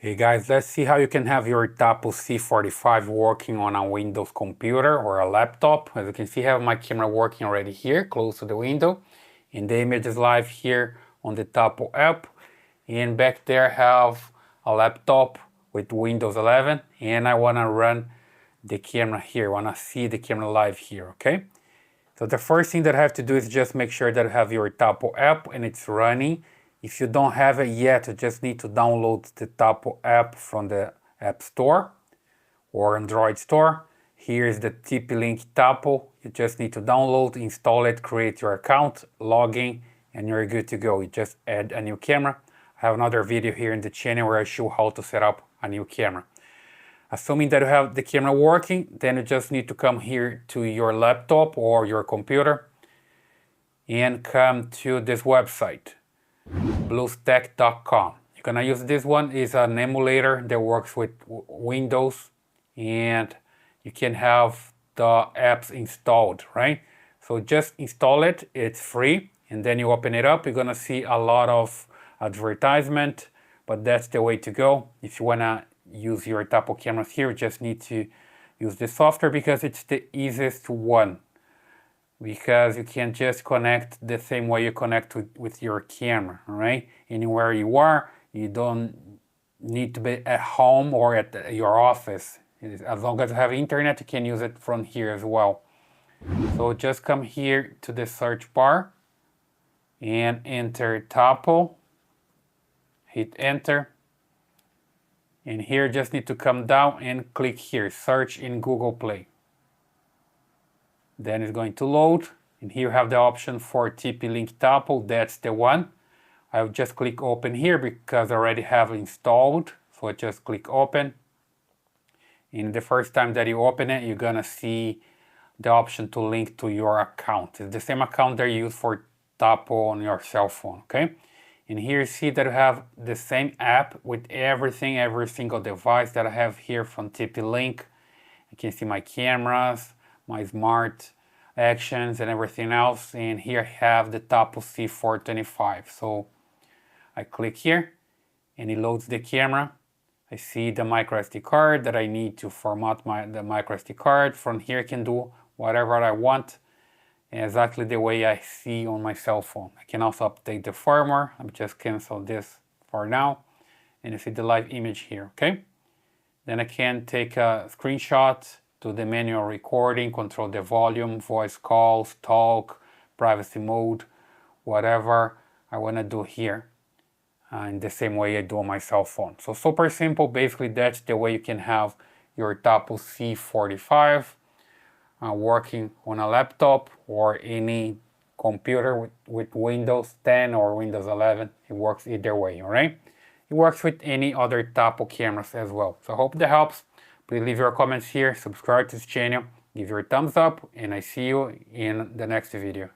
Hey guys, let's see how you can have your Tapo C425 working on a Windows computer or a laptop. As you can see, I have my camera working already here, close to the window. And the image is live here on the Tapo app. And back there I have a laptop with Windows 11. And I want to run the camera here. I want to see the camera live here, okay? So the first thing that I have to do is just make sure that you have your Tapo app and it's running. If you don't have it yet, you just need to download the Tapo app from the App Store or Android Store. Here is the TP-Link Tapo. You just need to download, install it, create your account, log in, and you're good to go. You just add a new camera. I have another video here in the channel where I show how to set up a new camera. Assuming that you have the camera working, then you just need to come here to your laptop or your computer and come to this website, BlueStacks.com. You're gonna use this one. Is an emulator that works with Windows, and you can have the apps installed, right? So just install it, it's free, and then you open it up. You're gonna see a lot of advertisement, but that's the way to go. If you wanna use your Tapo cameras here, you just need to use the software because it's the easiest one. Because you can just connect the same way you connect with your camera, right? Anywhere you are, you don't need to be at home or at your office. As long as you have internet, you can use it from here as well. So just come here to the search bar and enter Tapo, hit enter. And here just need to come down and click here, search in Google Play. Then it's going to load, and here you have the option for TP-Link Tapo, that's the one. I'll just click open here because I already have installed, so I just click open. And the first time that you open it, you're gonna see the option to link to your account. It's the same account that you use for Tapo on your cell phone, okay? And here you see that you have the same app with everything, every single device that I have here from TP-Link. You can see my cameras, my smart actions and everything else, and here I have the Tapo C425. So I click here and it loads the camera. I see the microSD card that I need to format the microSD card. From here I can do whatever I want exactly the way I see on my cell phone. I can also update the firmware. I'll just cancel this for now, and you see the live image here, okay? Then I can take a screenshot, do the manual recording, control the volume, voice calls, talk, privacy mode, whatever I want to do here in the same way I do on my cell phone. So super simple. Basically that's the way you can have your Tapo C425 working on a laptop or any computer with Windows 10 or Windows 11. It works either way, all right? It works with any other Tapo cameras as well. So I hope that helps. Please leave your comments here, subscribe to this channel, give your thumbs up, and I see you in the next video.